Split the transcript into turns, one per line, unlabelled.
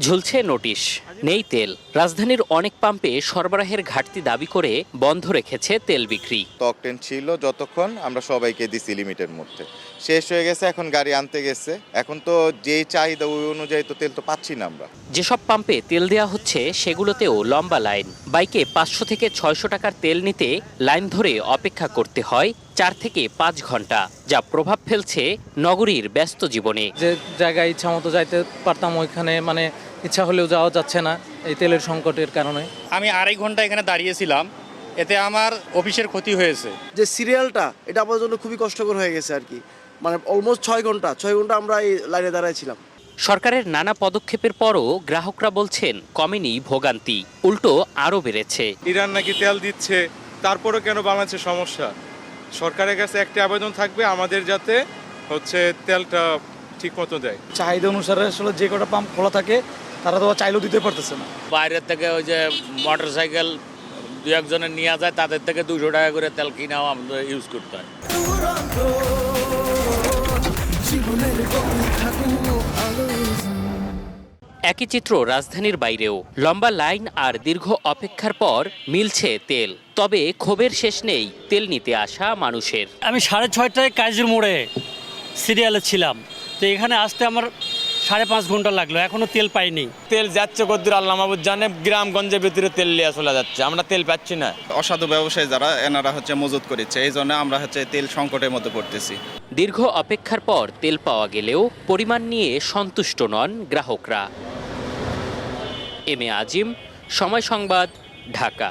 ঝুলছে নোটিশ, নেই তেল। রাজধানীর অনেক পাম্পে সরবরাহের ঘাটতি দাবি করে বন্ধ রেখেছে তেল বিক্রি।
অকটেন ছিল যতক্ষণ আমরা সবাইকে দিছি লিমিটের মধ্যে, শেষ হয়ে গেছে, এখন গাড়ি আনতে গেছে। এখন তো যেই চাহিদা ওই অনুযায়ী তো তেল তো পাচ্ছি না আমরা।
যেসব পাম্পে তেল দেওয়া হচ্ছে সেগুলোতেও লম্বা লাইন। বাইকে 500 থেকে 600 টাকার তেল নিতে লাইন ধরে অপেক্ষা করতে হয় 4 থেকে 5 ঘন্টা, যা প্রভাব ফেলছে নগরীর ব্যস্ত জীবনে।
যে জায়গায় ইচ্ছা মতো যাইতে পারতাম ওইখানে ইচ্ছা হলেও যাওয়া যাচ্ছে না এই তেলের সংকটের কারণে।
আমি 2.5 ঘন্টা এখানে দাঁড়িয়েছিলাম, এতে আমার অফিসের ক্ষতি হয়েছে।
যে সিরিয়ালটা এটা আমার জন্য খুবই কষ্টকর হয়ে গেছে আর কি। অলমোস্ট 6 ঘন্টা আমরা এই লাইনে দাঁড়াইছিলাম।
সরকারের নানা পদক্ষেপের পরও গ্রাহকরা বলছেন কমেনি ভোগান্তি, উল্টো আরও বেড়েছে।
ইরান নাকি তেল দিচ্ছে, তারপরও কেন বাংলাদেশের সমস্যা? সরকারের কাছে একটি আবেদন থাকবে আমাদের যাতে তেলটা ঠিক মতো দেয়।
চাহিদা অনুসারে আসলে যে কটা পাম্প খোলা থাকে তারা তো চাইলেও দিতে পারতেছে না।
বাইরের থেকে ওই যে মোটর সাইকেল 2-1 নিয়ে যায়, তাদের থেকে 200 টাকা করে তেল কিনাও আমাদের ইউজ করতে হয়।
একই চিত্র রাজধানীর বাইরেও। লম্বা লাইন আর দীর্ঘ অপেক্ষার পর মিলছে তেল, তবে ক্ষোভের শেষ নেই তেল নিতে আসা মানুষের।
আমি 6:30টায় কাজের মোড়ে সিরিয়ালে ছিলাম, তো এখানে আসতে আমার 5.5 ঘন্টা লাগলো, এখনো তেল পাইনি।
তেল যাচ্ছে কদ্দুর আল্লাহ মাহবুদ জানে, গ্রামগঞ্জের ভিতরে তেল লিয়ে চলে যাচ্ছে, আমরা তেল পাচ্ছি না।
অসাধু ব্যবসায়ী যারা এনারা মজুত করেছে, এই জন্য আমরা তেল সংকটের মধ্যে পড়তেছি।
দীর্ঘ অপেক্ষার পর তেল পাওয়া গেলেও পরিমাণ নিয়ে সন্তুষ্ট নন গ্রাহকরা। এম এ আজিম, সময় সংবাদ, ঢাকা।